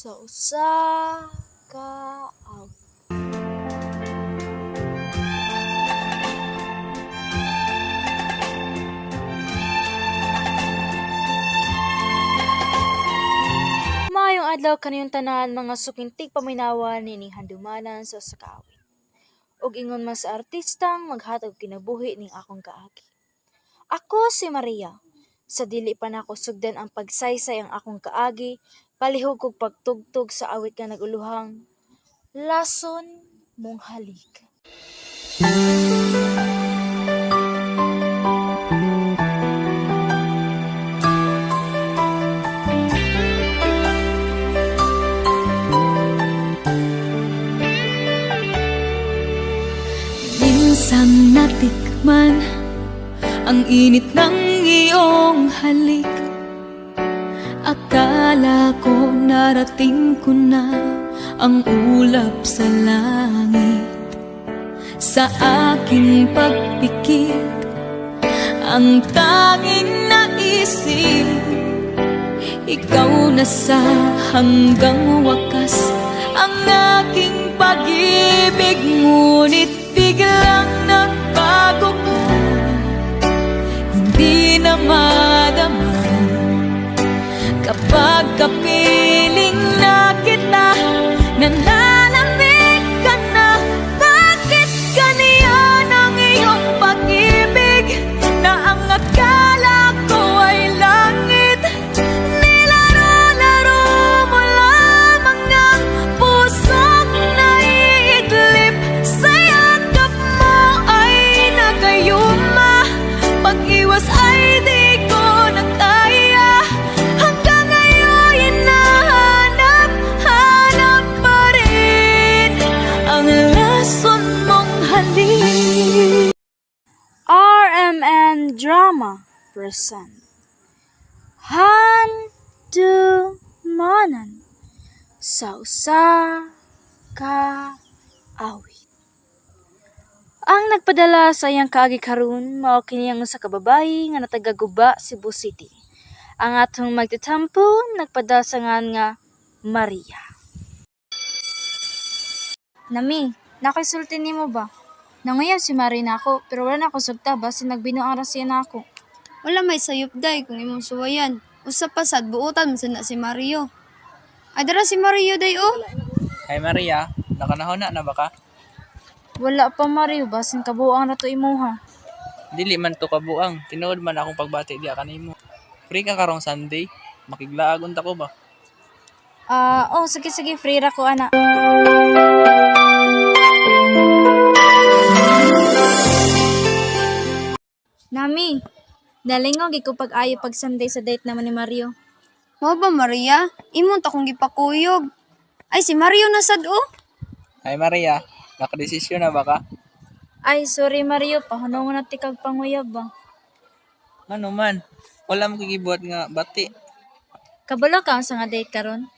Sa usa ka awit. Maayong adlaw kaniyong tanan mga sukintig paminawan nining handumanan sa usa ka awit. Ug ingon mas sa artistang maghatag kinabuhi ning akong kaagi. Ako si Maria. Sa dili pa nako sugdan ang pagsaysay ang akong kaagi, palihog kog pagtugtog sa awit nga naguluhang Lason mong halik. Minsan natikman ang init ng iyong halik. Akala ko narating ko na ang ulap sa langit. Sa aking pagpikit, ang tanging naisip, ikaw na sa hanggang wakas ang aking pag-ibig. Ngunit biglang nagbago ka, hindi na madama kapag kapiling na kita. Nanalamig ka na, bakit ganyan ang iyong pag-ibig? Na ang akala ko ay langit, nilaro-laro mo lamang ang pusong naiidlip. Sa yakap mo ay nagayuma, pag-iwas ay di ko nagkaya. Hanggang ngayon hinahanap-hanap pa rin ang lason mong halik. RMN Drama present Handumanan sa usa ka awit. Ang nagpadala sa iyang kaagi karon mao kini ang usa ka babayi nga natagaguba Cebu City. Ang atong magtitampo nagpadala sa ngan nga Maria. Nami, nakaisulti nimo ba? Nanguyaw si Maria nako, pero wala na ako sagta basin nagbinuang rasya na ako. Wala may sayop day kung imong suwayan. Usa pa sad buutan mo sana si Mario. Ay dara si Mario day oh. Hi Maria, nakanahon na ba ka? Wala pa Mario, basin kabuang na to imuha. Dili man to kabuang, tinuod man akong pagbati diya kanimo. Free ka karong Sunday, makiglaagon ta ko ba? Oh, sige, free ra ko ana. Nami, dalingog ko pag-ayo pag Sunday sa date naman ni Mario. Mao ba Maria? Imong ta kong gipakuyog. Ay si Mario na sad oh. Hi Maria, nakadesisyon na ba ka? Ay, sorry Mario, pahunong na tikag panguyab ba? Ano man, wala mo kigibuhat nga bati. Kabalo ka sa nga date karon.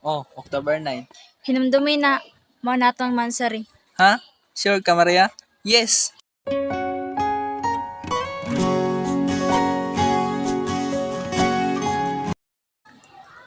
Oh, October 9. Hinumdumi na, mao natong mansari. Ha? Sure ka Maria? Yes!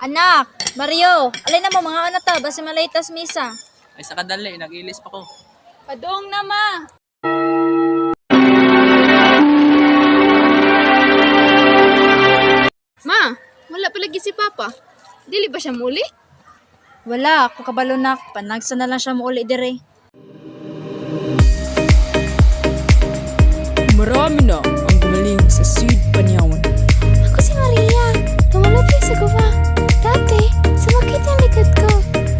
Anak, Mario, alay na mo mga anak ta, basta malaytas misa. Ay sa kadali, nag-ilis pa ko. Padong na ma. Ma, wala pa lagi si Papa. Dili ba siya muli? Wala, ako kabalo na, panagsa na lang siya mo uli dire. Marami na ang gumaling sa Sud Panyawan. Ako si Maria, lumalaki sa guba. Dati, sumakit yung likod ko.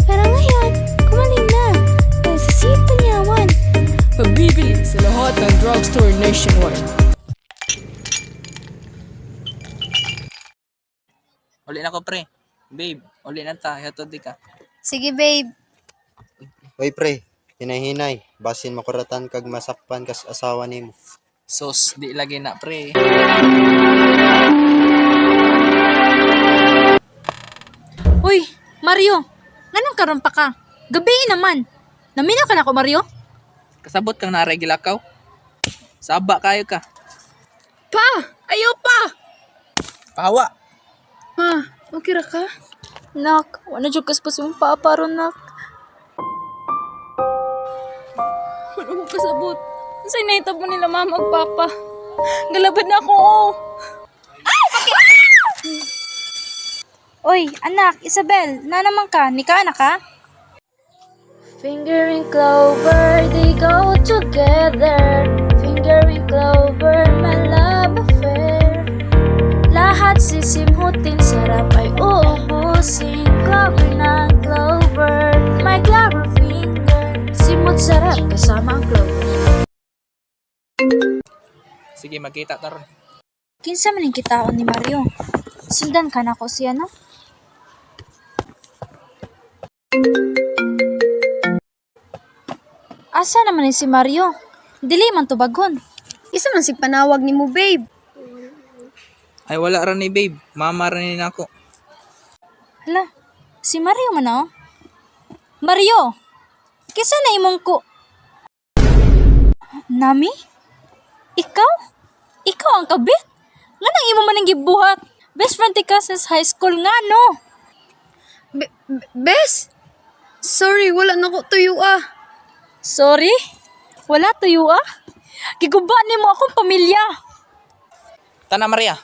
Pero ngayon, gumaling na. Dahil sa Sud Panyawan. Mabibili sa lahat ng drugstore nationwide. Uli na ko pre. Babe, uli na ta, hatod di ka. Sige babe. Oy pre, hinay-hinay, basin makuratan kag masakpan kas asawa nimo. Sos, di lagi na pre. Uy, Mario, nganong karon pa ka? Gabi naman. Naminaw ka na ko, Mario? Kasabot kang naray gilakaw. Saba kayo ka. Pa, ayaw pa. Pahawa. Ma, okay ra ka? Nak, wala jud kas pa sa imong papa ron, nak. Wala ko kasabot. Sa'y naitabo nila mama ug papa. Galabad na ako, oh. Oy, anak, Isabel, na naman ka? Nika na ka? Finger and clover, they go together. Finger and clover, my love affair. Lahat sisimutin, sarap ay uubusin. Clover ng clover, my clover finger. Simot sarap kasama ang clover. Sige, magkita taron. Kinsa man yung kitaon ni Mario? Sundan ka na ko siya, no? Asa naman ni si Mario? Dili man to bagon. Isa man sig panawag ni mo, babe. Ay, wala ra ni babe. Mama ra ni nako. Hala, si Mario man oh. Mario! Kisa na imong ko... Nami? Ikaw? Ikaw ang kabit? Nga nang imo man ang gibuhat? Best friend ti ka since high school nga, no? Bes? Sorry, wala na ko tuyo ah. Sorry? Wala tuyo ah? Giguba ni mo akong pamilya. Tana, Maria.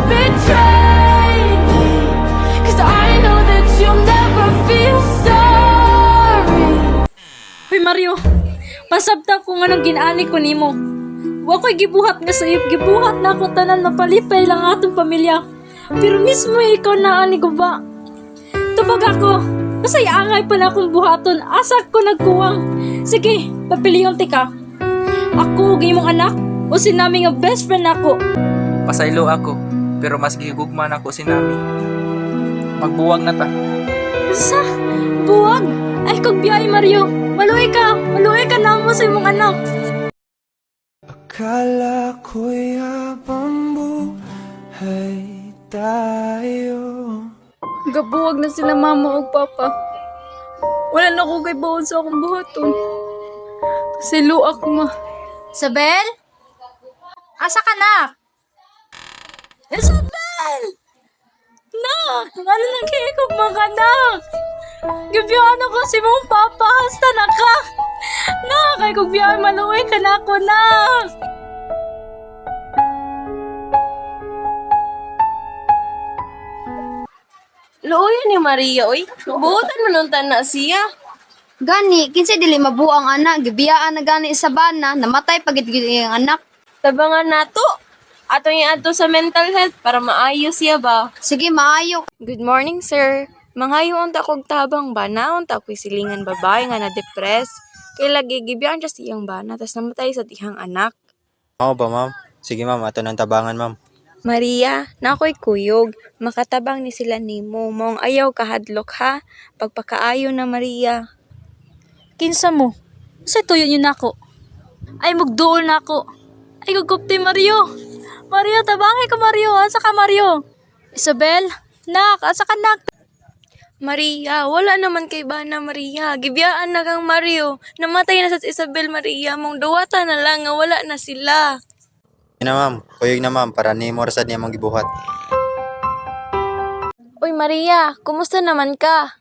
Betray me, 'cause I know that you'll never feel sorry. Hoy Mario, pasabta ko nga nang ginani ko nimo. Wa ko'y gibuhat nga sayop, gibuhat na ako tanan mapalipay lang atong pamilya. Pero mismo ikaw na ani guba. Tubag ako, masay angay pa na akong buhaton, asa ko nagkuwang. Sige, papiliyon ti ka. Ako ug imong anak, o si Nami nga best friend ako. Pasaylo ako, pero mas gihugugman ako si Nami. Magbuwag na ta. Sa buwag? Ay kog biyay Mario, maluoy ka na mo sa imong anak. Akala ko'y habang buhay tayo. Gabuwag na sila mama ug papa. Wala na ko kay bawon sa akong buhaton. Kasi luak ma. Isabel? Asa ka na? Isabel! Nak! Ano nang kikog mga nak? Gibiyaan ako si mong papa. Hasta na ka? Nak! Ay kong biyaan maluwi ka na ako, nak! Looy ni Maria, oy. Buotan mo nung na siya. Gani, kinsa dili mabuang anak, gibiyaan na gani sa bana, namatay pagit ang anak. Tabangan nato. Ato yung ato sa mental health para maayos siya ba? Sige, maayo. Good morning, sir. Mangayo unta kog tabang ba na unta ko'y silingan babae nga na-depress. Kay lagi gibiyaan siya siyang bana tas namatay sa tihang anak. Oo ba, ma'am? Sige, ma'am. Ato ng tabangan, ma'am. Maria, nakoy kuyog. Makatabang ni sila nimo. Mong ayaw kahadlok ha. Pagpakaayo na Maria. Kinsa mo? Sa tuyo niyo nako. Ay mugduol nako. Ay gugupti Mario. Mario, tabangi ka Mario. Asa ka Mario? Isabel? Nak, asa ka nak? Maria, wala naman kay bana Maria. Gibiyaan na kang Mario. Namatay na sa Isabel Maria. Mong duwata na lang nga wala na sila. Yun na, ma'am. Kuyog na, ma'am. Para ni mo rasad niya mong gibuhat. Uy Maria, kumusta naman ka?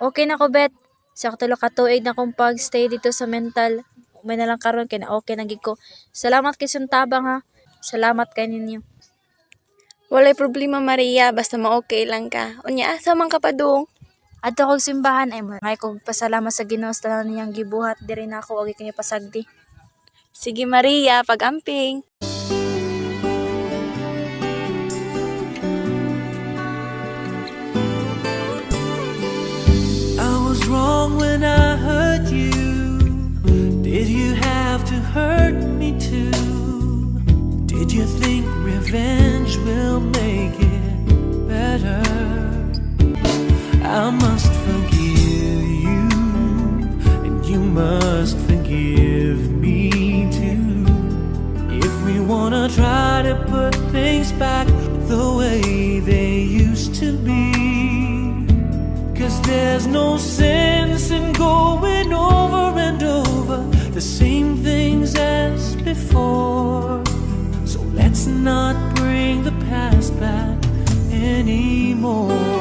Okay na ko, Bet. Sa katulo ka tuig na kong pag-stay dito sa mental. May na lang karon kay na okay na gid ko. Salamat kay tabang ha. Salamat kay ninyo. Walay problema Maria, basta ma-okay lang ka. Unya, asa man ka pa dong? Adto kog simbahan ay may kog pasalamat sa Ginoo sa tanan niyang gibuhat diri na ako ug kanya pasagdi. Sige Maria, pag-amping. I was wrong when I hurt you. Did you have to hurt me too? Did you think revenge will make it better? I must forgive you, and you must forgive me too. If we wanna try to put things back the way they used to be. 'Cause there's no sense in going over and over the same things as before. So let's not bring the past back anymore. more.